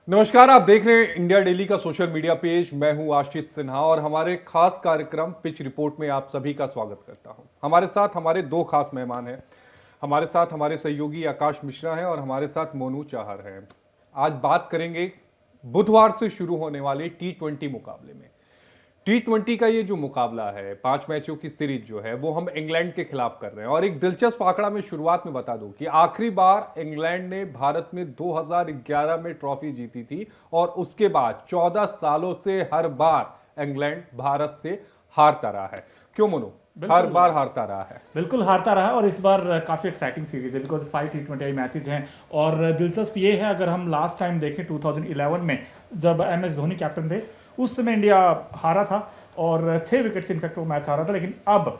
नमस्कार, आप देख रहे हैं इंडिया डेली का सोशल मीडिया पेज। मैं हूं आशीष सिन्हा और हमारे खास कार्यक्रम पिच रिपोर्ट में आप सभी का स्वागत करता हूं। हमारे साथ हमारे दो खास मेहमान हैं। हमारे साथ हमारे सहयोगी आकाश मिश्रा हैं और हमारे साथ मोनू चाहर हैं। आज बात करेंगे बुधवार से शुरू होने वाले T20 मुकाबले में। T20 का ये जो मुकाबला है, 5 मैचों की सीरीज जो है, वो हम इंग्लैंड के खिलाफ कर रहे हैं। और एक दिलचस्प आंकड़ा में शुरुआत में बता दूं कि आखिरी बार इंग्लैंड ने भारत में 2011 में ट्रॉफी जीती थी और उसके बाद 14 सालों से हर बार इंग्लैंड भारत से हारता रहा है। क्यों मोनू? हर बार हारता रहा है। बिल्कुल हारता रहा और इस बार काफ़ी एक्साइटिंग सीरीज है बिकॉज 5 T20 मैचेज हैं। और दिलचस्प ये है, अगर हम लास्ट टाइम देखें 2011 में जब MS धोनी कैप्टन थे, उस समय इंडिया हारा था और 6 विकेट से इनफैक्ट वो मैच हारा था। लेकिन अब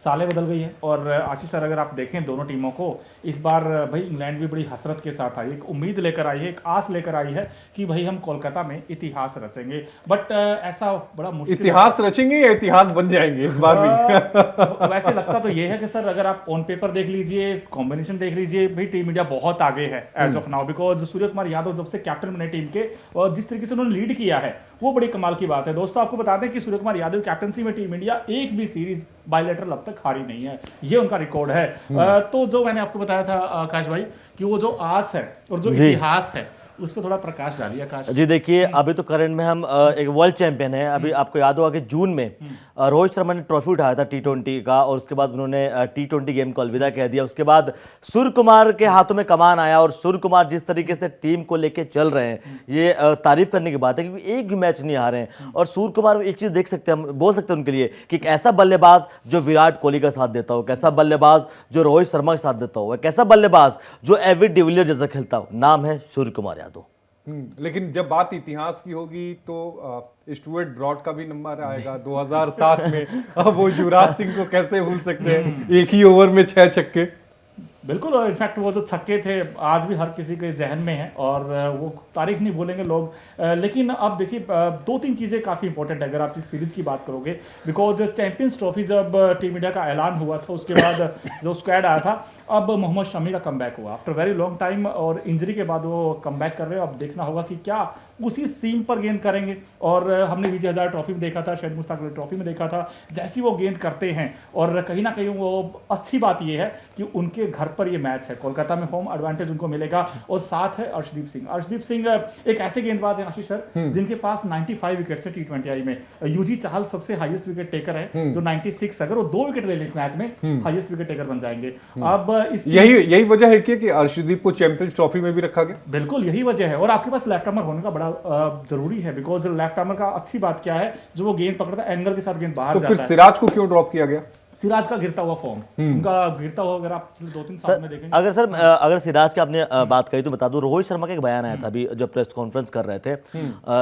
सालें बदल गई है और आशीष सर, अगर आप देखें दोनों टीमों को, इस बार भाई इंग्लैंड भी बड़ी हसरत के साथ आई है, एक उम्मीद लेकर आई है, एक आस लेकर आई है कि भाई हम कोलकाता में इतिहास रचेंगे। बट ऐसा बड़ा मुश्किल इतिहास रचेंगे या इतिहास बन जाएंगे इस बार भी? वैसे लगता तो ये है कि सर, अगर आप ऑन पेपर देख लीजिए, कॉम्बिनेशन देख लीजिए, भाई टीम इंडिया बहुत आगे है as of now. Because Surya Kumar Yadav जब से कैप्टन बने टीम के और जिस तरीके से उन्होंने लीड किया है, वो बड़ी कमाल की बात है। दोस्तों, आपको बता दें कि सूर्य कुमार यादव कैप्टनसी में टीम इंडिया एक भी सीरीज बायलैटरल अब तक हारी नहीं है, ये उनका रिकॉर्ड है। तो जो मैंने आपको बताया था आकाश भाई कि वो जो आस है और जो इतिहास है, उस पर थोड़ा प्रकाश डालिए आकाश जी। देखिए, अभी तो करंट में हम एक वर्ल्ड चैंपियन है। अभी आपको याद होगा कि जून में रोहित शर्मा ने ट्रॉफी उठाया था T20 का और उसके बाद उन्होंने T20 गेम को अलविदा कह दिया। उसके बाद सूर्य कुमार के हाथों में कमान आया और सूर्य कुमार जिस तरीके से टीम को लेके चल रहे हैं, ये तारीफ करने की बात है, क्योंकि एक भी मैच नहीं हारे हैं। और सूर्य कुमार, एक चीज देख सकते हैं, हम बोल सकते हैं उनके लिए कि एक ऐसा बल्लेबाज जो विराट कोहली का साथ देता हो, कैसा बल्लेबाज जो रोहित शर्मा का साथ देता हो, कैसा बल्लेबाज जो एविड डिविलियर जैसा खेलता हो। नाम है सूर्य कुमार यादव। लेकिन जब बात इतिहास की होगी तो स्टुअर्ट ब्रॉड का भी नंबर आएगा 2007 में। अब वो युवराज सिंह को कैसे भूल सकते हैं, एक ही ओवर में 6 छक्के। बिल्कुल। और इनफैक्ट वो जो छक्के थे आज भी हर किसी के जहन में है और वो तारीख नहीं भूलेंगे लोग। लेकिन अब देखिए, 2-3 चीज़ें काफ़ी इंपॉर्टेंट है अगर आप इस सीरीज की बात करोगे। बिकॉज चैंपियंस ट्रॉफी जब टीम इंडिया का ऐलान हुआ था, उसके बाद जो स्क्वाड आया था, अब मोहम्मद शमी का कमबैक हुआ आफ्टर वेरी लॉन्ग टाइम और इंजरी के बाद वो कमबैक कर रहे हैं। अब देखना होगा कि क्या उसी सीम पर गेंद करेंगे। और हमने विजय हजारे ट्रॉफी में देखा था, शायद मुश्ताक अली ट्रॉफी में देखा था, जैसी वो गेंद करते हैं। और कहीं ना कहीं वो अच्छी बात ये है कि उनके घर पर ये मैच है, कोलकाता में होम एडवांटेज उनको मिलेगा। और साथ है अर्शदीप सिंह। अर्शदीप सिंह एक ऐसे गेंदबाज है आशीष सर, जिनके पास 95 विकेट है T20 में। यूजी चाहल सबसे हाईएस्ट विकेट टेकर है जो 96, अगर वो 2 विकेट ले लें इस मैच में, हाईएस्ट विकेट टेकर बन जाएंगे। अब यही वजह है कि अर्शदीप को चैंपियंस ट्रॉफी में भी रखा गया। बिल्कुल यही वजह है। और आपके पास लेफ्ट आर्मर होने का बड़ा जरूरी है। बिकॉज लेफ्ट आर्मर का अच्छी बात क्या है, जो वो गेंद पकड़ता है एंगल के साथ गेंद बाहर जाता है। तो फिर सिराज को क्यों ड्रॉप किया गया? सिराज का गिरता हुआ फॉर्म, उनका गिरता हुआ, अगर आप 2-3 साल में देखेंगे। अगर सिराज की आपने बात कही तो बता दूं, रोहित शर्मा का एक बयान आया था अभी जब प्रेस कॉन्फ्रेंस कर रहे थे,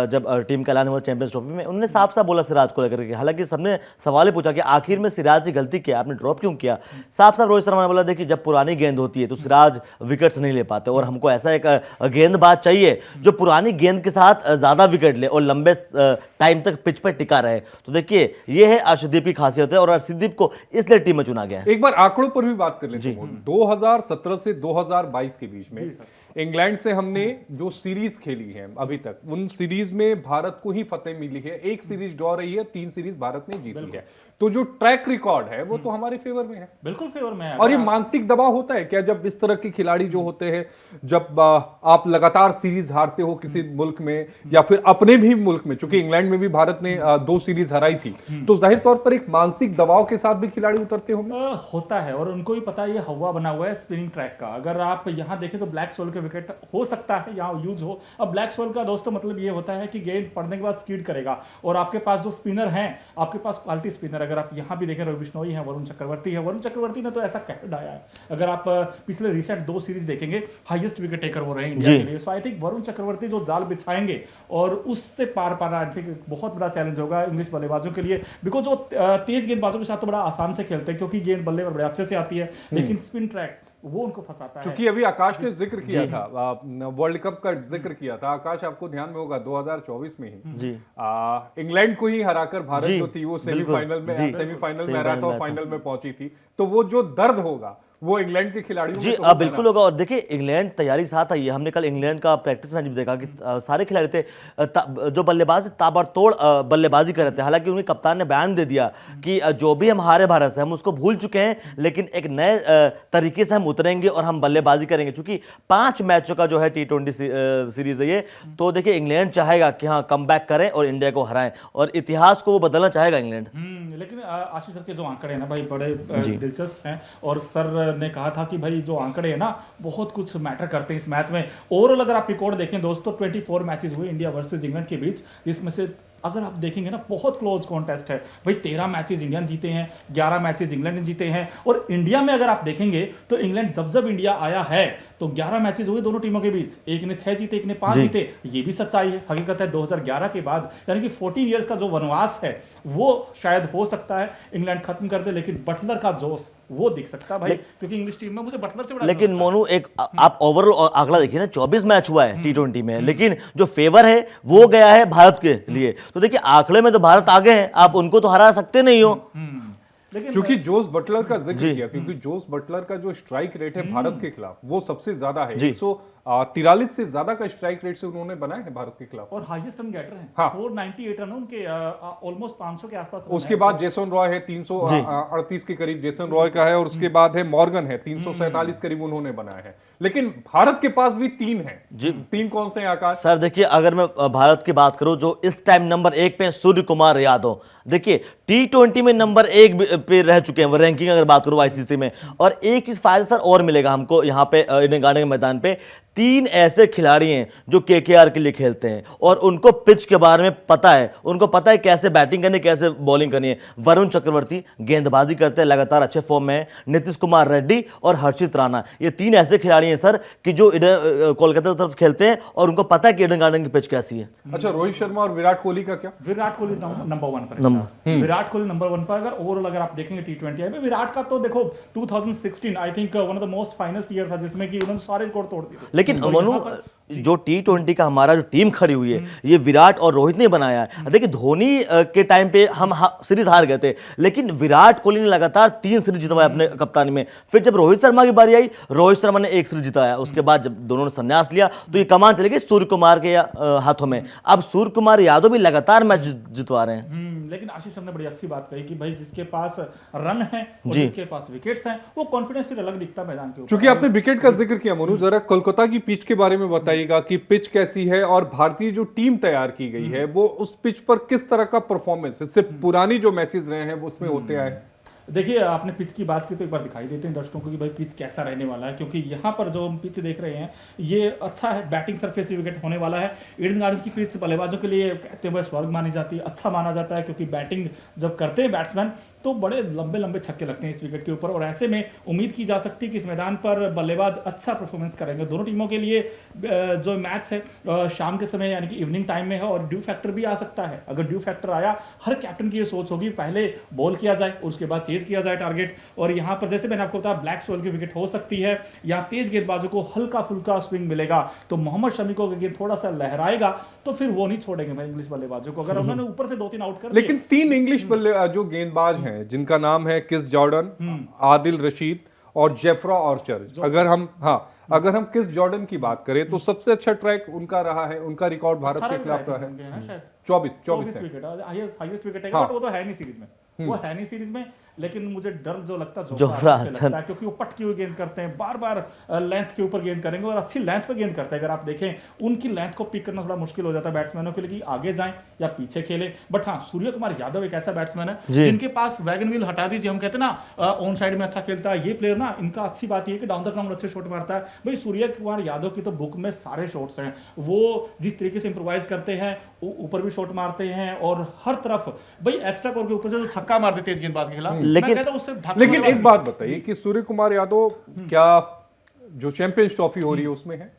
जब टीम का ऐलान हुआ चैंपियंस ट्रॉफी में, उन्होंने साफ साफ बोला सिराज को लेकर के। हालांकि सबने सवाल पूछा कि आखिर में सिराज की गलती क्या, आपने ड्रॉप क्यों किया। साफ साफ रोहित शर्मा ने बोला, देखिए जब पुरानी गेंद होती है तो सिराज विकेट्स नहीं ले पाते और हमको ऐसा एक गेंदबाज चाहिए जो पुरानी गेंद के साथ ज्यादा विकेट ले और लंबे टाइम तक पिच पर टिका रहे। तो देखिए, ये है अर्शदीप की खासियत है और अर्शदीप को इसलिए टीम में चुना गया। एक बार आंकड़ों पर भी बात कर लेते हैं। 2017 से 2022 के बीच में इंग्लैंड से हमने जो सीरीज खेली है अभी तक, उन सीरीज में भारत को ही फतेह मिली है। एक सीरीज ड्रॉ रही है, 3 सीरीज भारत ने जीती है। तो जो ट्रैक रिकॉर्ड है वो तो हमारे फेवर में है। बिल्कुल फेवर में है। और ये मानसिक दबाव होता है क्या जब इस तरह के खिलाड़ी जो होते हैं, जब आप लगातार सीरीज हारते हो किसी मुल्क में या फिर अपने भी मुल्क में, चूंकि इंग्लैंड में भी भारत ने 2 सीरीज हराई थी, तो जाहिर तौर पर एक मानसिक दबाव के साथ भी खिलाड़ी उतरते होंगे। होता है और उनको भी पता है ये हवा बना हुआ है स्पिनिंग ट्रैक का। अगर आप यहाँ देखें तो ब्लैक सोल के विकेट हो सकता है यहाँ यूज हो। अब ब्लैक सोल का दोस्तों मतलब ये होता है कि गेंद पड़ने के बाद स्कीड करेगा और आपके पास जो स्पिनर हैं, आपके पास क्वालिटी स्पिनर, अगर आप यहाँ भी देखें रवि बिश्नोई है, वरुण चक्रवर्ती है। वरुण चक्रवर्ती ने तो ऐसा कह डाया है, अगर आप पिछले रिसेंट 2 सीरीज देखेंगे, हाईएस्ट विकेट टेकर वो रहे इंडिया के लिए। सो आई थिंक वरुण चक्रवर्ती जो जाल बिछाएंगे और उससे पार पाना आई थिंक बहुत बड़ा चैलेंज होगा इंग्लिश बल्लेबाजों के लिए। बिकॉज वो तेज गेंदबाजों के साथ तो बड़ा आसान से खेलते हैं क्योंकि गेंद बल्ले पर बड़े अच्छे से आती है, लेकिन स्पिन ट्रैक वो उनको फंसाता है। क्योंकि अभी आकाश ने जिक्र किया था, वर्ल्ड कप का जिक्र किया था। आकाश, आपको ध्यान में होगा 2024 में ही जी इंग्लैंड को ही हराकर भारत जो थी वो सेमीफाइनल में हरा था और फाइनल में पहुंची थी। तो वो जो दर्द होगा वो इंग्लैंड के खिलाड़ियों जी में तो होगा बिल्कुल ना। होगा। और देखिए इंग्लैंड तैयारी साथ आई है। हमने कल इंग्लैंड का प्रैक्टिस मैच भी देखा कि सारे खिलाड़ी थे जो बल्लेबाज ताबड़तोड़ बल्लेबाजी कर रहे थे। हालांकि उनके कप्तान ने बयान दे दिया कि जो भी हम हारे भारत से हम उसको भूल चुके हैं, लेकिन एक नए तरीके से हम उतरेंगे और हम बल्लेबाजी करेंगे। क्योंकि 5 मैचों का जो है T20 सीरीज है ये, तो देखिए इंग्लैंड चाहेगा कि हाँ कम बैक करें और इंडिया को हराएं, और इतिहास को वो बदलना चाहेगा इंग्लैंड। लेकिन आशीष सर के जो आंकड़े हैं ना भाई बड़े दिलचस्प हैं, और सर ने कहा था कि भाई जो आंकड़े हैं ना बहुत कुछ मैटर करते हैं इस मैच में। ओवरऑल अगर आप रिकॉर्ड देखें दोस्तों, 24 मैचेस हुए इंडिया वर्सेस इंग्लैंड के बीच, जिसमें से अगर आप देखेंगे ना बहुत क्लोज कॉन्टेस्ट है भाई। 13 मैचेस इंडिया ने जीते हैं, 11 मैचेस इंग्लैंड ने जीते हैं। और इंडिया में अगर आप देखेंगे तो इंग्लैंड जब जब इंडिया आया है तो 11 मैचेस हुए दोनों टीमों के बीच, एक ने 6 जीते, एक ने 5 जीते। ये भी सच्चाई है, हकीकत है। 2011 के बाद यानी कि 14 इयर्स का जो वनवास है वो शायद हो सकता है इंग्लैंड खत्म कर दे, लेकिन बटलर का जोश वो दिख सकता है भाई, क्योंकि इंग्लिश टीम में मुझे बटलर से बड़ा। लेकिन मोनू एक आप ओवरऑल आंकड़ा देखिए ना, 24 मैच हुआ है T20 में, लेकिन जो फेवर है वो गया है भारत के लिए। तो देखिए आंकड़े में तो भारत आगे है, आप उनको तो हरा सकते नहीं हो। लेकिन क्योंकि जोस बटलर का जिक्र किया, क्योंकि जोस बटलर का जो स्ट्राइक रेट है भारत के खिलाफ वो सबसे ज्यादा है। 143 से ज्यादा का स्ट्राइक रेट से उन्होंने बनाया है भारत के खिलाफ, और हाईएस्ट रन गेटर हैं। हाँ। 498 रन उनके, ऑलमोस्ट 500 के आसपास। उसके बाद जेसन रॉय है 338 के करीब जेसन रॉय का है, और उसके बाद है मॉर्गन है 347 करीब उन्होंने बनाया है। लेकिन भारत के पास भी 3 है। 3 कौन से हैं आकाश? सर देखिए अगर मैं भारत की बात करूं, जो इस टाइम नंबर 1 पे सूर्य कुमार यादव, देखिए T20 में नंबर 1 पे रह चुके हैं वो, रैंकिंग अगर बात करूं ICC में। और एक चीज फायदा सर और मिलेगा हमको यहाँ पे ईडन गार्डन के मैदान पे, 3 ऐसे खिलाड़ी हैं जो KKR के लिए खेलते हैं और उनको पिच के बारे में पता है, उनको पता है कैसे बैटिंग करनी है, कैसे बॉलिंग करनी है। वरुण चक्रवर्ती गेंदबाजी करते हैं, लगातार अच्छे फॉर्म में है। नीतीश कुमार रेड्डी और हर्षित राणा, ये 3 ऐसे खिलाड़ी हैं सर कि जो कोलकाता की तरफ खेलते हैं और उनको पता है कि ईडन गार्डन की पिच कैसी है। अच्छा, रोहित शर्मा और विराट कोहली का क्या? विराट कोहली नंबर 1 पर। विराट कोहली नंबर 1 पर। अगर ओवरऑल अगर आप देखेंगे T20 में विराट का तो देखो 2016 I think one of the most finest year था, जिसमें कि उन्होंने सारे रिकॉर्ड तोड़ दिए थे। लेकिन मनु जो T20 का हमारा जो टीम खड़ी हुई है ये विराट और रोहित ने बनाया है। देखिए धोनी के टाइम पे हम सीरीज हार गए थे, लेकिन विराट कोहली ने लगातार 3 सीरीज जितवाया अपने कप्तानी में। फिर जब रोहित शर्मा की बारी आई, रोहित शर्मा ने 1 सीरीज जिताया। उसके बाद जब दोनों ने संन्यास लिया तो ये कमान चली गई सूर्य कुमार के हाथों में। अब सूर्य कुमार यादव भी लगातार मैच जितवा रहे हैं। लेकिन आशीष सर ने बड़ी अच्छी बात कही कि भाई जिसके पास रन है और जिसके पास विकेट्स हैं वो कॉन्फिडेंस फिर अलग दिखता है मैदान के ऊपर। क्योंकि आपने विकेट का जिक्र किया मनु, जरा कोलकाता की पिच के बारे में बताइएगा कि पिच कैसी है और भारतीय जो टीम तैयार की गई है वो उस पिच पर किस तरह का परफॉर्मेंस है, सिर्फ पुरानी जो मैचेस रहे हैं वो उसमें होते आए। देखिए आपने पिच की बात की तो एक बार दिखाई देते हैं दर्शकों को कि भाई पिच कैसा रहने वाला है, क्योंकि यहाँ पर जो हम पिच देख रहे हैं ये अच्छा है, बैटिंग सरफेस विकेट होने वाला है। ईडन गार्डन्स की पिच बल्लेबाजों के लिए कहते हुए स्वर्ग मानी जाती है, अच्छा माना जाता है, क्योंकि बैटिंग जब करते हैं बैट्समैन तो बड़े लंबे लंबे छक्के लगते हैं इस विकेट के ऊपर। और ऐसे में उम्मीद की जा सकती है कि इस मैदान पर बल्लेबाज अच्छा परफॉर्मेंस करेंगे। दोनों टीमों के लिए जो मैच है शाम के समय यानी कि इवनिंग टाइम में है, और ड्यू फैक्टर भी आ सकता है। अगर ड्यू फैक्टर आया, हर कैप्टन की ये सोच होगी पहले बॉल किया जाए और उसके बाद चेज किया जाए टारगेट। और यहाँ पर जैसे मैंने आपको बताया ब्लैक सोल की विकेट हो सकती है, यहाँ तेज गेंदबाजों को हल्का फुल्का स्विंग मिलेगा, तो मोहम्मद शमी को गेंद थोड़ा सा लहराएगा तो फिर वो नहीं छोड़ेंगे भाई इंग्लिश बल्लेबाजों को, अगर उन्होंने ऊपर से 2-3 आउट कर दिए। लेकिन 3 इंग्लिश जो गेंदबाज हैं जिनका नाम है किस जॉर्डन, आदिल रशीद और जेफ्रा आर्चर, अगर हम किस जॉर्डन की बात करें तो सबसे अच्छा ट्रैक उनका रहा है, उनका रिकॉर्ड भारत के खिलाफ रहा है 24 विकेट, हाईएस्ट विकेट है। बट वो तो है नहीं सीरीज में, वो है नहीं सीरीज में। लेकिन मुझे डर जो लगता है क्योंकि वो पटकी हुई गेंद करते हैं, बार बार लेंथ के ऊपर गेंद करेंगे और अच्छी लेंथ पे गेंद करते हैं। अगर आप देखें उनकी लेंथ को पिक करना थोड़ा मुश्किल हो जाता है बैट्समैनों के लिए कि आगे जाएं या पीछे खेलें। बट हाँ, सूर्य कुमार यादव एक ऐसा बैट्समैन है जिनके पास वैगन व्हील हटा दीजिए, हम कहते हैं ना ऑन साइड में अच्छा खेलता है ये प्लेयर ना, इनका अच्छी बात ये कि डाउन द ग्राउंड अच्छे शॉट मारता है। भाई सूर्य कुमार यादव की तो बुक में सारे शॉट्स हैं, वो जिस तरीके से इंप्रोवाइज करते हैं, ऊपर भी शॉट मारते हैं और हर तरफ भाई एक्स्ट्रा कोर के ऊपर से जो छक्का मार देते हैं गेंदबाज के खिलाफ। लेकिन एक बात बताइए कि सूर्य कुमार यादव क्या जो चैंपियंस ट्रॉफी हो रही है उसमें है?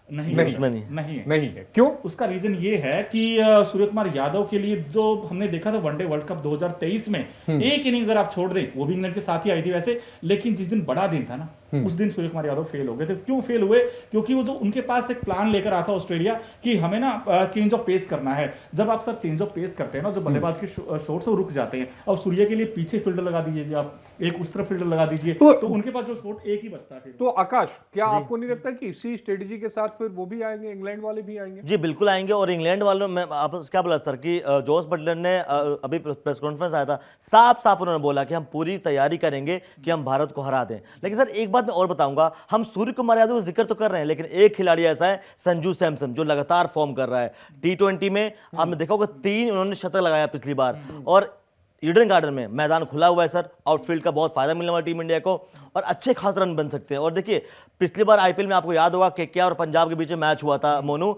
नहीं है। क्यों? उसका रीजन ये है कि सूर्य कुमार यादव के लिए जो हमने देखा था वनडे वर्ल्ड कप 2023 में एक इनिंग अगर आप छोड़ दें, वो भी इंग्लैंड के साथ ही आई थी वैसे, लेकिन जिस दिन बड़ा दिन था ना उस दिन सूर्य कुमार यादव फेल हो गए थे। क्यों फेल हुए? क्योंकि वो जो उनके पास एक प्लान लेकर आता ऑस्ट्रेलिया कि हमें ना चेंज ऑफ पेस करना है। जब आप सर चेंज ऑफ पेस करते हैं ना, जो बल्लेबाज के शॉट्स वो रुक जाते हैं। अब सूर्य के लिए पीछे फील्डर लगा दीजिए, आप एक उस तरफ फील्डर लगा दीजिए, तो उनके पास जो शॉट एक ही बचता है। तो आकाश, क्या आपको नहीं लगता कि इसी स्ट्रेटेजी के साथ फिर वो भी आएंगे, इंग्लैंड वाले भी आएंगे? जी बिल्कुल आएंगे। और इंग्लैंड वालों में आप क्या बोला सर कि जोस बटलर ने अभी प्रेस कॉन्फ्रेंस आया था, साफ साफ उन्होंने बोला कि हम पूरी तैयारी करेंगे कि हम भारत को हरा दें। लेकिन सर एक बात मैं और बताऊंगा, हम सूर्य कुमार यादव का जिक्र तो कर रहे हैं, लेकिन एक खिलाड़ी ऐसा है संजू सैमसन जो लगातार फॉर्म कर रहा है। T20 में आपने देखा होगा 3 उन्होंने शतक लगाया पिछली बार, और ईडन गार्डन में मैदान खुला हुआ है सर, आउटफील्ड का बहुत फायदा मिलने वाला टीम इंडिया को, और अच्छे खास रन बन सकते हैं। और देखिए पिछली बार आईपीएल में आपको याद होगा केकेआर और पंजाब के बीच में मैच हुआ था मोनू,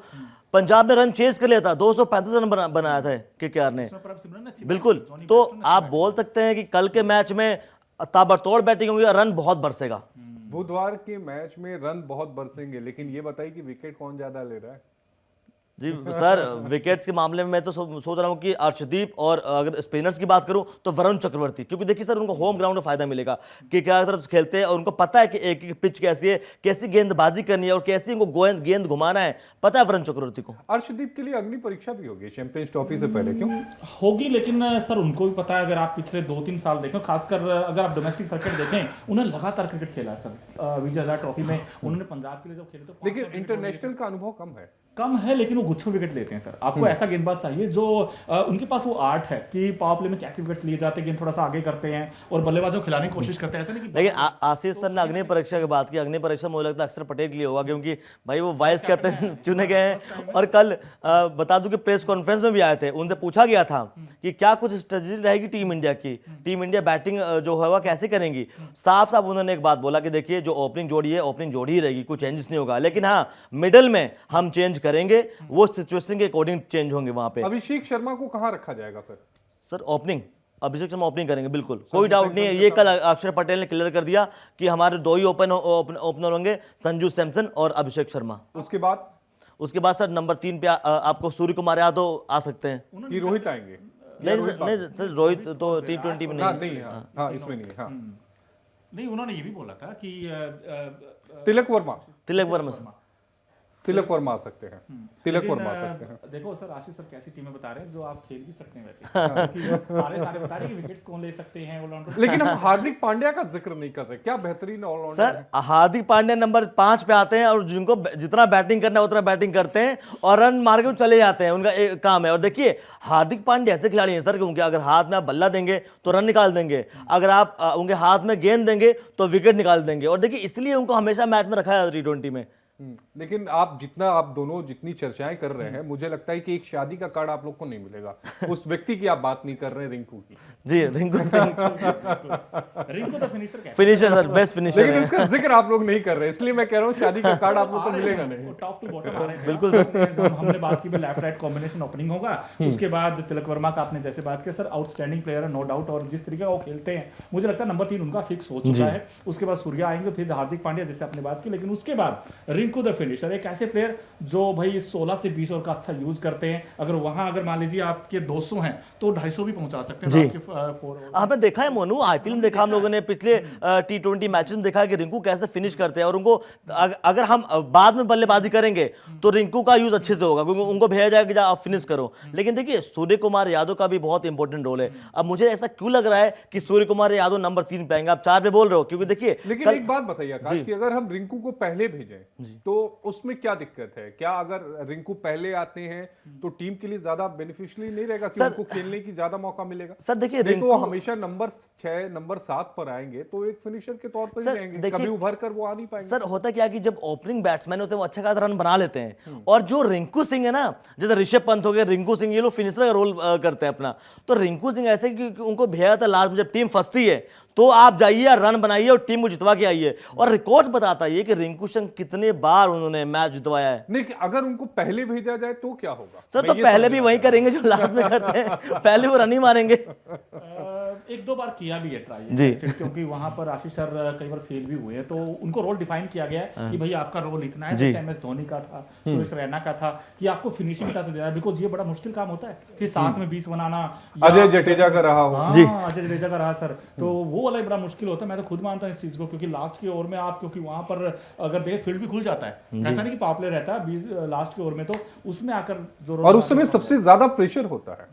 पंजाब ने रन चेज कर लिया था, 235 रन बनाया था केकेआर ने। बिल्कुल, तो आप बोल सकते हैं कि कल के मैच में ताबड़तोड़ बैटिंग होगी और रन बहुत बरसेगा। बुधवार के मैच में रन बहुत बरसेंगे, लेकिन ये बताइए कि विकेट कौन ज्यादा ले रहा है? जी सर, विकेट्स के मामले में मैं तो सोच रहा हूँ कि अर्शदीप, और अगर स्पिनर्स की बात करूँ तो वरुण चक्रवर्ती, क्योंकि देखिए सर उनको होम ग्राउंड में फायदा मिलेगा कि क्या तरफ से खेलते हैं और उनको पता है कि एक एक पिच कैसी है, कैसी गेंदबाजी करनी है और कैसी उनको गेंद घुमाना है, पता है वरुण चक्रवर्ती को। अर्शदीप के लिए अग्नि परीक्षा भी होगी चैंपियंस ट्रॉफी से पहले, क्यों होगी? लेकिन सर उनको भी पता है, अगर आप पिछले 2-3 साल देखें, खासकर अगर आप डोमेस्टिक सर्किट देखें, उन्होंने लगातार क्रिकेट खेला है सर। विजय हजारे ट्रॉफी में उन्होंने पंजाब के लिए जब खेले तो लेकिन इंटरनेशनल का अनुभव कम है, लेकिन वो गुच्छों विकेट लेते हैं सर। आपको ऐसा गेंदबाज चाहिए जो उनके पास वो आर्ट है कि पावर प्ले में कैसे विकेट्स लिए जाते हैं, गेंद थोड़ा सा आगे करते हैं और बल्लेबाजों को खिलाने की कोशिश करते हैं। ऐसा नहीं कि लेकिन आशीष सर ने अग्नि परीक्षा की बात की, अग्नि परीक्षा मुझे लगता है अक्षर पटेल के लिए होगा, क्योंकि भाई वो वाइस कैप्टन चुने गए हैं। और कल बता दूं कि प्रेस कॉन्फ्रेंस में भी आए थे, उनसे पूछा गया था कि क्या कुछ स्ट्रेटजी रहेगी टीम इंडिया की, टीम इंडिया बैटिंग जो होगा कैसे करेंगी। साफ साफ उन्होंने एक बात बोला कि देखिए जो ओपनिंग जोड़ी है ओपनिंग जोड़ी ही रहेगी, कुछ चेंजेस नहीं होगा, लेकिन हाँ मिडल में हम चेंज करेंगे, वो सिचुएशन के अकॉर्डिंग चेंज होंगे वहां पे। अभिषेक शर्मा को कहां रखा जाएगा फिर? Sir opening, Abhishek Sharma opening करेंगे, बिल्कुल कोई डाउट नहीं है। ये कल अक्षर पटेल ने क्लियर कर दिया कि हमारे 2 ही ओपनर होंगे, संजू सैमसन और अभिषेक शर्मा। उसके बाद सर नंबर 3 पे आपको सूर्य कुमार यादव आ सकते हैं कि रोहित आएंगे? नहीं सर, रोहित तो T20 में नहीं। हाँ, इसमें नहीं। हाँ नहीं, उन्होंने ये भी बोला था कि तिलक वर्मा तिलक वर्मा आ सकते हैं, तिलक वर्मा आ सकते हैं। देखो सर, आशीष सर कैसी टीमें बता रहे हैं जो आप खेल भी सकते हैं वैसे। सारे बता रहे हैं कि विकेट्स कौन ले सकते हैं ऑलराउंडर। लेकिन हम हार्दिक पांड्या का जिक्र नहीं कर रहे, क्या बेहतरीन allrounder sir. Hardik Pandya number 5 पे आते हैं और जिनको जितना बैटिंग करना है उतना बैटिंग करते हैं और रन मार के चले जाते हैं, उनका एक काम है। और देखिए हार्दिक पांड्या ऐसे खिलाड़ी हैं सर, क्योंकि अगर हाथ में आप बल्ला देंगे तो रन निकाल देंगे, अगर आप उनके हाथ में गेंद देंगे तो विकेट निकाल देंगे। और देखिए इसलिए उनको हमेशा मैच में रखा है T20 में। लेकिन आप दोनों जितनी चर्चाएं कर रहे हैं, मुझे लगता है कि एक शादी का कार्ड आप लोग को नहीं मिलेगा। उस व्यक्ति की आप बात नहीं कर रहे हैं, रिंकू की। जी रिंकू सिंह रिंकू तो फिनिशर सर, बेस्ट फिनिशर। लेकिन उसका जिक्र आप लोग नहीं कर रहे, इसलिए मैं कह रहा हूँ शादी का कार्ड आप लोग को मिलेगा नहीं। टॉप टू बॉटम आ रहे हैं। बिल्कुल हमने बात की लेफ्ट राइट कॉम्बिनेशन ओपनिंग होगा, उसके बाद तिलक वर्मा का आपने जैसे बात किया सर, आउटस्टैंडिंग प्लेयर है नो डाउट, और जिस तरीके का वो खेलते हैं मुझे लगता है नंबर 3 उनका फिक्स हो चुका है। उसके बाद सूर्या आएंगे, फिर हार्दिक पांड्या जैसे आपने बात की, लेकिन उसके बाद रिंकू द फिनिशर, एक ऐसे प्लेयर जो भाई 16 से 20 ओवर का अच्छा यूज करते हैं। अगर मान लीजिए आपके 200 हैं तो 250 भी पहुंचा सकते हैं। आपने देखा है मोनू, आईपीएल में देखा हम लोगों ने, पिछले T20 मैचेस में देखा है कि रिंकू कैसे फिनिश करते हैं। और उनको अगर हम बाद में बल्लेबाजी करेंगे तो रिंकू का यूज अच्छे से होगा, क्योंकि उनको भेजा जाएगा कि आप फिनिश करो। लेकिन देखिए सूर्य कुमार यादव का भी बहुत इंपॉर्टेंट रोल है। अब मुझे ऐसा क्यों लग रहा है कि सूर्य कुमार यादव नंबर 3 पे आएंगे, आप 4 पे बोल रहे हो, क्योंकि देखिए लेकिन एक बात बताइए आकाश, कि अगर हम रिंकू को पहले भेजें तो उसमें क्या दिक्कत है? क्या अगर रिंकू पहले आते हैं तो टीम के लिए ज्यादा बेनिफिशियली नहीं रहेगा कि उनको खेलने की ज्यादा मौका मिलेगा? सर देखिए रिंकू हमेशा नंबर 6 नंबर 7 पर आएंगे तो एक फिनिशर के तौर पर ही रहेंगे, कभी उभर कर वो आ नहीं पाएंगे। सर होता क्या कि जब ओपनिंग बैट्समैन होते हैं वो अच्छा खासा रन बना लेते हैं, और जो रिंकू सिंह है ना, जैसे ऋषभ पंत हो गए, रिंकू सिंह, ये लोग फिनिशर का रोल करते हैं अपना। तो रिंकू सिंह ऐसे कि उनको भेजा था लास्ट में जब टीम फंसती है तो आप जाइए रन बनाइए और टीम को जितवा के आइए। और रिकॉर्ड बताता है कि रिंकू सिंह कितने बार उन्होंने मैच जितवाया है। नहीं, अगर उनको पहले भेजा जाए तो क्या होगा सर? तो पहले भी वही करेंगे जो लास्ट में करते हैं, पहले वो रन ही मारेंगे। एक दो बार किया भी है ट्राई जी। क्योंकि वहां पर आशीष सर कई बार फेल भी हुए हैं, तो उनको रोल डिफाइन किया गया है कि भाई आपका रोल इतना है, जी। जैसे MS धोनी का था, सुरेश रैना का था, कि आपको फिनिशिंग टच देना है, बिकॉज ये बड़ा मुश्किल काम होता है कि साथ में 20 बनाना। या- अजय जडेजा का रहा हो। जी। हाँ, अजय जडेजा का रहा सर, तो वो वाला ही बड़ा मुश्किल होता है। मैं तो खुद मानता हूँ इस चीज को, क्योंकि लास्ट की ओवर में आप, क्योंकि वहां पर अगर देखे फील्ड भी खुल जाता है, ऐसा नहीं कि पावर प्ले रहता है लास्ट की ओवर में, तो उसमें आकर जो और उस समय सबसे ज्यादा प्रेशर होता है।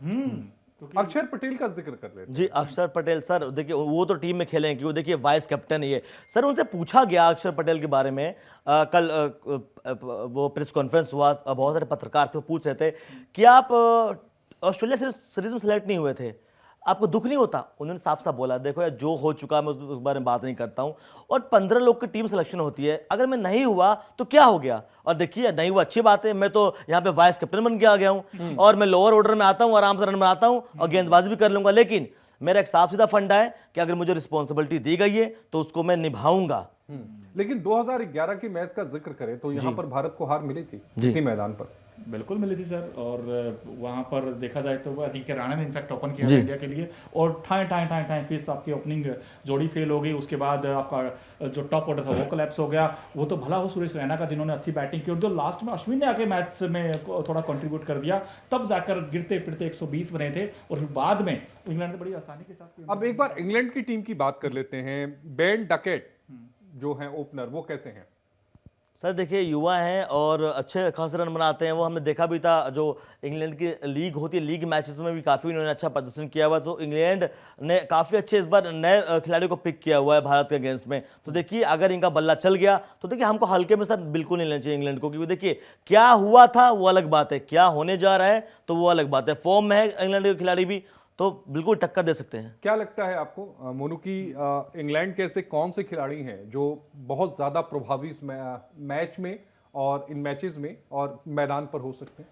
क्योंकि अक्षर पटेल का जिक्र कर लेते हैं। जी, अक्षर पटेल सर, देखिए वो तो टीम में खेले हैं, क्योंकि देखिए वाइस कैप्टन ही है सर। उनसे पूछा गया अक्षर पटेल के बारे में, कल वो प्रेस कॉन्फ्रेंस हुआ, बहुत सारे पत्रकार थे, वो पूछ रहे थे कि आप ऑस्ट्रेलिया सीरीज में सेलेक्ट नहीं हुए थे, आपको दुख नहीं होता? उन्होंने साफ साफ बोला, देखो यार जो हो चुका मैं उस बारे में बात नहीं करता हूं, और 15 लोग की टीम सिलेक्शन होती है, अगर मैं नहीं हुआ तो क्या हो गया? और देखिए नहीं हुआ अच्छी बात है, मैं तो यहाँ पे वाइस कैप्टन बन के आ गया हूँ, और मैं लोअर ऑर्डर में आता हूँ, आराम से रन बनाता हूँ और गेंदबाजी भी कर लूंगा, लेकिन मेरा एक साफ सीधा फंडा है कि अगर मुझे रिस्पॉन्सिबिलिटी दी गई है तो उसको मैं निभाऊंगा। लेकिन 2011 की मैच का जिक्र करें तो यहाँ पर भारत को हार मिली थी इसी मैदान पर। बिल्कुल मिली थी सर, और वहां पर देखा जाए तो अजिंक्य राणा ने इनफैक्ट ओपन किया था इंडिया के लिए, और ठाए फिर आपकी ओपनिंग जोड़ी फेल हो गई। उसके बाद आपका जो टॉप ऑर्डर था वो कोलैप्स हो गया। वो तो भला हो सुरेश रैना का, जिन्होंने अच्छी बैटिंग की, और जो लास्ट में अश्विन ने आके मैच में थोड़ा कंट्रीब्यूट कर दिया, तब जाकर गिरते फिरते 120 बने थे, और फिर बाद में इंग्लैंड ने बड़ी आसानी के साथ। अब एक बार इंग्लैंड की टीम की बात कर लेते हैं। बेन डकेट जो हैं ओपनर, वो कैसे हैं? सर देखिए युवा हैं और अच्छे खासे रन बनाते हैं, वो हमने देखा भी था, जो इंग्लैंड की लीग होती है, लीग मैचेस में भी काफ़ी उन्होंने अच्छा प्रदर्शन किया हुआ। तो इंग्लैंड ने काफ़ी अच्छे इस बार नए खिलाड़ियों को पिक किया हुआ है भारत के अगेंस्ट में। तो देखिए अगर इनका बल्ला चल गया तो देखिए हमको हल्के में सर बिल्कुल नहीं लेना चाहिए इंग्लैंड को, क्योंकि देखिए क्या हुआ था वो अलग बात है, क्या होने जा रहा है तो वो अलग बात है। फॉर्म में है इंग्लैंड के खिलाड़ी भी, तो बिल्कुल टक्कर दे सकते हैं। क्या लगता है आपको मोनू की इंग्लैंड के ऐसे कौन से खिलाड़ी हैं जो बहुत ज्यादा प्रभावी इस मैच में और इन मैचेस में और मैदान पर हो सकते हैं?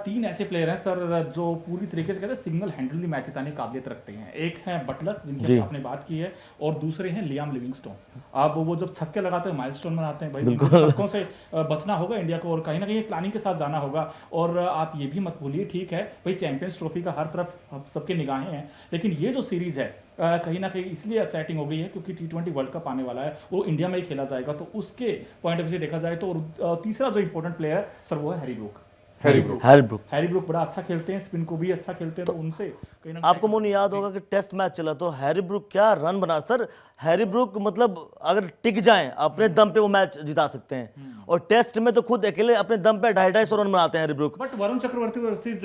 3 ऐसे प्लेयर हैं सर जो पूरी तरीके से कहते हैं सिंगल हैंडली मैच जिताने की काबिलियत रखते हैं। एक है बटलर, जिनकी आपने बात की है, और दूसरे हैं लियाम लिविंगस्टोन। अब वो जब छक्के लगाते हैं माइलस्टोन बनाते हैं, भाई छक्कों से बचना होगा इंडिया को, और कहीं ना कहीं प्लानिंग के साथ जाना होगा। और आप ये भी मत भूलिए, ठीक है भाई चैंपियंस ट्रॉफी का हर तरफ सबके निगाहें हैं, लेकिन ये जो सीरीज है कहीं ना कहीं इसलिए एक्साइटिंग हो गई है क्योंकि T20 वर्ल्ड कप आने वाला है, वो इंडिया में ही खेला जाएगा। तो उसके पॉइंट ऑफ व्यू से देखा जाए तो तीसरा जो इंपॉर्टेंट प्लेयर है सर वो है हैरी ब्रूक। हैरी ब्रूक बड़ा अच्छा खेलते हैं, स्पिन को भी अच्छा खेलते हैं, तो उनसे कहीं ना आपको मोनू याद होगा कि टेस्ट मैच चला तो हैरी ब्रूक क्या रन बना सर। हैरी ब्रूक मतलब अगर टिक जाएं अपने दम पे वो मैच जिता सकते हैं, और टेस्ट में तो खुद अकेले अपने दम पे 250 रन बनाते हैं Harry Brook. But Varun Chakravarthy versus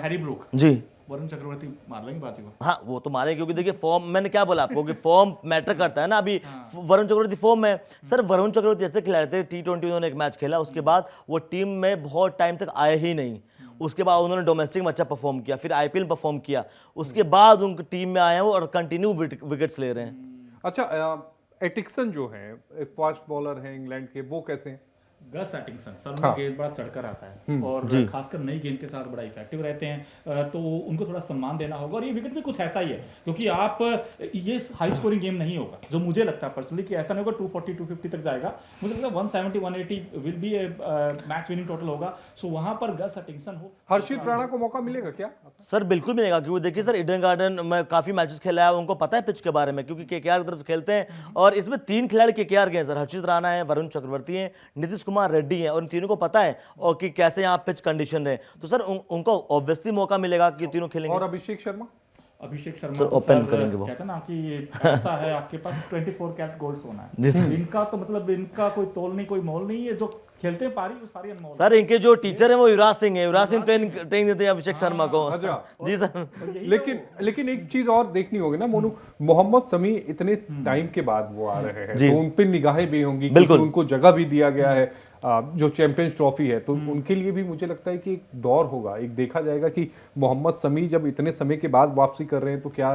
Harry Brook, जी वरुण चक्रवर्ती मार लेंगे बाजी को। हाँ वो तो मारे, क्योंकि देखिए फॉर्म, मैंने क्या बोला आपको कि फॉर्म मैटर करता है ना। अभी वरुण चक्रवर्ती फॉर्म में, सर वरुण चक्रवर्ती जैसे खिलाड़ी थे, T20 उन्होंने एक मैच खेला, उसके बाद वो टीम में बहुत टाइम तक आए ही नहीं। उसके बाद उन्होंने डोमेस्टिक में अच्छा परफॉर्म किया, फिर IPL में परफॉर्म किया, उसके बाद उनकी टीम में आए हैं वो और कंटिन्यू विकेट्स ले रहे हैं। अच्छा, एटिक्सन जो है फास्ट बॉलर हैं इंग्लैंड के, वो कैसे हैं? गस एटिंगसन सर, उनका गेंद बड़ा चढ़कर आता है, और खासकर नई गेंद के साथ बड़ा इफेक्टिव रहते हैं, तो उनको थोड़ा सम्मान देना होगा। और ये विकेट भी कुछ ऐसा ही है, क्योंकि आप ये हाई स्कोरिंग गेम नहीं होगा, जो मुझे लगता है पर्सनली कि ऐसा नहीं होगा 240 250 तक जाएगा। मुझे लगता है 170 180 will be match winning total होगा। सो वहां पर गस एटिंगसन हो, हर्षित राणा को मौका मिलेगा क्या? सर बिल्कुल मिलेगा, क्योंकि देखिए सर ईडन गार्डन में काफी मैचेस खेला है, उनको पता है पिच के बारे में, क्योंकि KKR की तरफ से खेलते हैं, और इसमें 3 खिलाड़ी KKR के हैं सर, हर्षित राणा है, वरुण चक्रवर्ती हैं, नीतीश कुमार रेड्डी हैं, और इन तीनों को पता है और कि कैसे यहाँ पिच कंडीशन है। तो सर उनको ऑब्वियसली मौका मिलेगा कि तीनों खेलेंगे। और अभिषेक शर्मा तो ओपन करेंगे वो, कहते हैं ना कि ऐसा है आपके पास 24 कैरेट गोल्ड सोना है, इनका तो मतलब इनका कोई तोल नहीं, कोई मोल नहीं है, जो खेलते हैं पारी वो सारी अनमोल। सर इनके जो टीचर हैं वो युवराज सिंह है, युवराज सिंह ट्रेनिंग देते हैं अभिषेक शर्मा को। अच्छा जी सर। लेकिन एक चीज और देखनी होगी ना मोनू, मोहम्मद शमी इतने टाइम के बाद वो आ रहे हैं, तो उन पे निगाहें भी होंगी, क्योंकि उनको जगह भी दिया गया है जो चैंपियंस ट्रॉफी है, तो उनके लिए भी मुझे लगता है कि एक दौर होगा, एक देखा जाएगा कि मोहम्मद शमी जब इतने समय के बाद वापसी कर रहे हैं तो क्या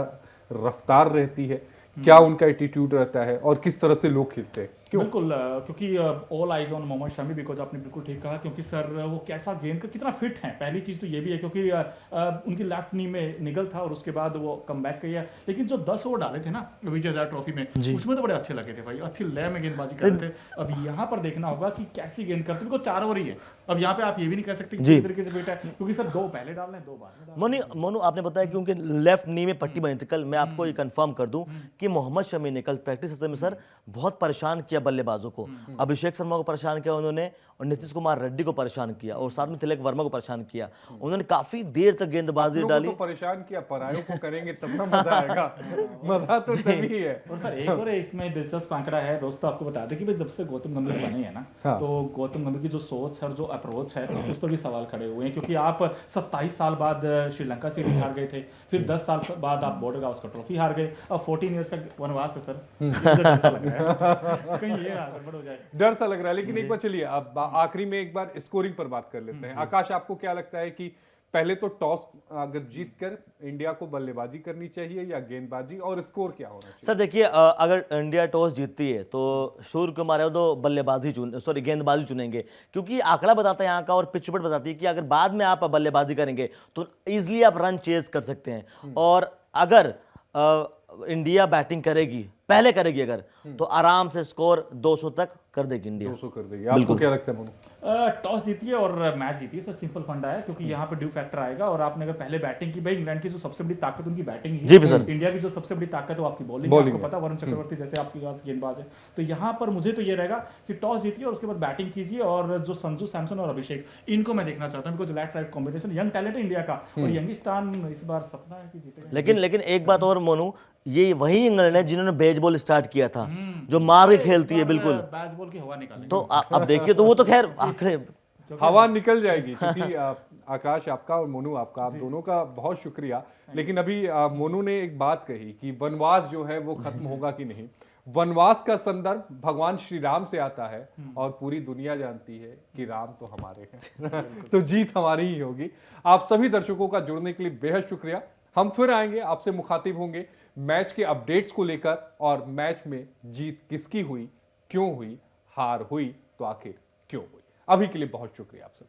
रफ्तार रहती है, क्या उनका एटीट्यूड रहता है, और किस तरह से लोग खेलते हैं। बिल्कुल क्योंकि all eyes on Mohammed Shami, because आपने बिल्कुल ठीक कहा, क्योंकि सर वो कैसा गेंद का कितना फिट है। पहली चीज़ तो ये भी है क्योंकि उनकी लेफ्ट नी में निगल था और उसके बाद वो कम बैक किया। लेकिन जो 10 ओवर डाले थे ना विजय हजारे ट्रॉफी में, उसमें तो बड़े अच्छे लगे थे भाई, अच्छी लय में गेंदबाजी कर रहे थे। अब यहाँ पर देखना होगा कि कैसी गेंद करते, बिकॉज 4 ओवर ही है। अब यहाँ पे आप ये भी नहीं कह सकते कि किस तरीके से बेटा है, क्योंकि सर 2 पहले डालने 2 बाद में। मोनू आपने बताया क्योंकि लेफ्ट नी में पट्टी बनी थी कल, मैं आपको ये कंफर्म कर दूं कि मोहम्मद शमी ने कल प्रैक्टिस सेशन में सर बहुत परेशान किया बल्लेबाजों को। अभिषेक शर्मा को परेशान किया उन्होंने, और नीतीश कुमार रेड्डी को परेशान किया, और साथ में तिलक वर्मा को परेशान किया। उन्होंने काफी देर तक गेंदबाजी डाली। तो परेशान किया, परायों को करेंगे तब ना मजा आएगा। मजा तो तभी है। और सर एक और इसमें दिलचस्प आंकड़ा है दोस्तों, आपको बता दें कि भाई जब से गौतम गंभीर बने हैं ना, तो गौतम गंभीर की जो सोच है और जो अप्रोच है उस पर भी सवाल खड़े हुए हैं। क्योंकि आप 27 साल बाद श्रीलंका सीरीज हार गए थे, फिर 10 साल बाद आप बॉर्डर गावस्कर ट्रॉफी हार गए, अब 14 ईयर्स का वनवास है सर। मुझे डर सा लग रहा है कहीं ये ना गड़बड़ हो जाए, डर सा लग रहा है। लेकिन एक बार चलिए अब आखिरी में एक बार स्कोरिंग पर बात कर लेते हैं। आकाश, आपको क्या लगता है कि पहले तो टॉस अगर जीत कर इंडिया को बल्लेबाजी करनी चाहिए या गेंदबाजी, और स्कोर क्या होना चाहिए? सर देखिए, अगर इंडिया टॉस जीतती है तो सूर्य कुमार यादव बल्लेबाजी गेंदबाजी चुनेंगे, क्योंकि आंकड़ा बताता है यहाँ का और पिच रिपोर्ट बताती है कि अगर बाद में आप बल्लेबाजी करेंगे तो इजीली आप रन चेज कर सकते हैं। और अगर इंडिया बैटिंग करेगी, पहले करेगी अगर, तो आराम से स्कोर 200 तक कर देगी इंडिया। 200 कर देगी। आपको क्या लगता है मोनू? टॉस जीतिए और मैच जीतिए सर, सिंपल फंडा है। क्योंकि यहाँ पे ड्यू फैक्टर आएगा, और आपने अगर पहले बैटिंग की, भाई इंग्लैंड की जो सबसे बड़ी ताकत उनकी बैटिंग ही जी है। सर। इंडिया की जो सबसे बड़ी ताकत है वो आपकी बॉलिंग, आपको पता, वरुण चक्रवर्ती जैसे आपके पास गेंदबाज है। तो यहाँ पर मुझे तो ये रहेगा कि टॉस जीतिए और उसके बाद बैटिंग कीजिए, और जो संजू सैमसन और अभिषेक, इनको मैं देखना चाहता हूँ, because left right combination, young talent है इंडिया का, और यंगिस्तान इस बार सपना है कि जीतेगा। लेकिन एक बात और मोनू, ये वही इंग्लैंड है जिन्होंने बेसबॉल स्टार्ट किया था, जो मार के खेलती है बिल्कुल। बेसबॉल की हवा निकालेंगे तो अब देखिए, तो वो तो खैर आंकड़े हवा निकल जाएगी। क्योंकि आकाश आपका और मोनू आपका, आप दोनों का बहुत शुक्रिया। लेकिन अभी मोनू ने एक बात कही कि वनवास जो है वो खत्म होगा कि नहीं। वनवास का संदर्भ भगवान श्री राम से आता है, और पूरी दुनिया जानती है कि राम तो हमारे हैं। तो जीत हमारी ही होगी। आप सभी दर्शकों का जुड़ने के लिए बेहद शुक्रिया। हम फिर आएंगे, आपसे मुखातिब होंगे मैच के अपडेट्स को लेकर, और मैच में जीत किसकी हुई, क्यों हुई, हार हुई तो आखिर क्यों हुई। अभी के लिए बहुत शुक्रिया आप सभी।